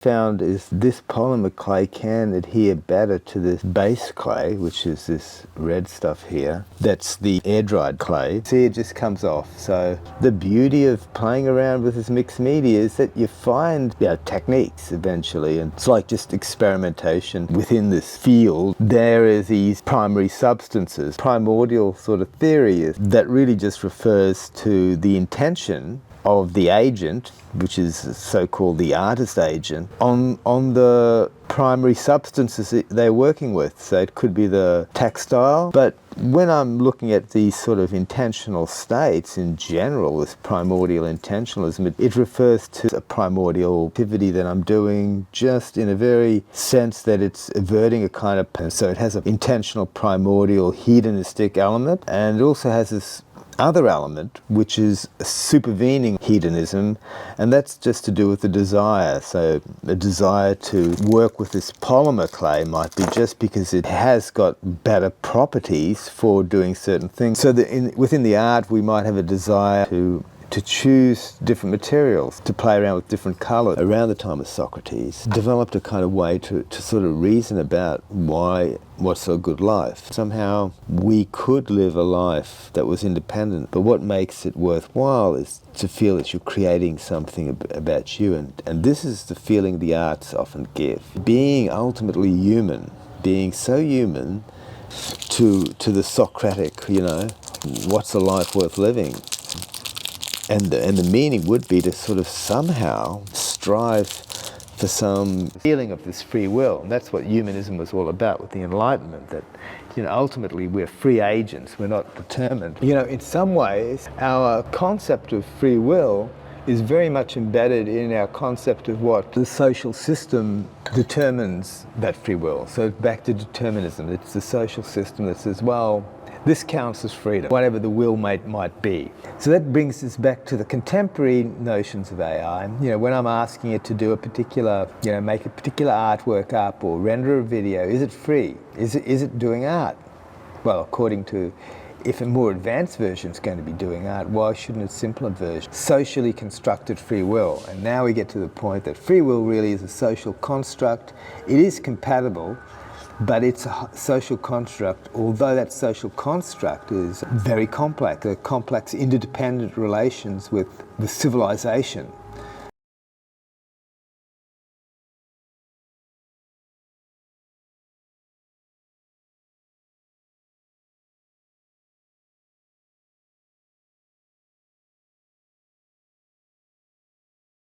found is this polymer clay can adhere better to this base clay, which is this red stuff here. That's the air-dried clay. See, it just comes off. So the beauty of playing around with this mixed media is that you find techniques eventually, and it's like just experimentation within this field. There is these primary substances. Primordial sort of theory is that really just refers to the intention of the agent, which is so-called the artist agent, on the primary substances they're working with. So it could be the textile, but when I'm looking at these sort of intentional states in general, this primordial intentionalism, it refers to a primordial activity that I'm doing just in a very sense that it's averting a kind of, so it has an intentional primordial hedonistic element, and it also has this other element which is supervening hedonism, and that's just to do with the desire. So the desire to work with this polymer clay might be just because it has got better properties for doing certain things. So that within the art we might have a desire to choose different materials, to play around with different colours. Around the time of Socrates, developed a kind of way to sort of reason about what's a good life. Somehow we could live a life that was independent, but what makes it worthwhile is to feel that you're creating something about you, and this is the feeling the arts often give. Being ultimately human, being so human to the Socratic, what's a life worth living? And the meaning would be to sort of somehow strive for some feeling of this free will. And that's what humanism was all about with the Enlightenment, that ultimately we're free agents, we're not determined. In some ways, our concept of free will is very much embedded in our concept of what the social system determines that free will. So back to determinism, it's the social system that says, well, this counts as freedom, whatever the will might be. So that brings us back to the contemporary notions of AI. When I'm asking it to do a particular, make a particular artwork up or render a video, is it free? Is it doing art? Well, according to, if a more advanced version is going to be doing art, why shouldn't a simpler version? Socially constructed free will. And now we get to the point that free will really is a social construct. It is compatible, but it's a social construct, although that social construct is very complex. There are complex interdependent relations with civilization.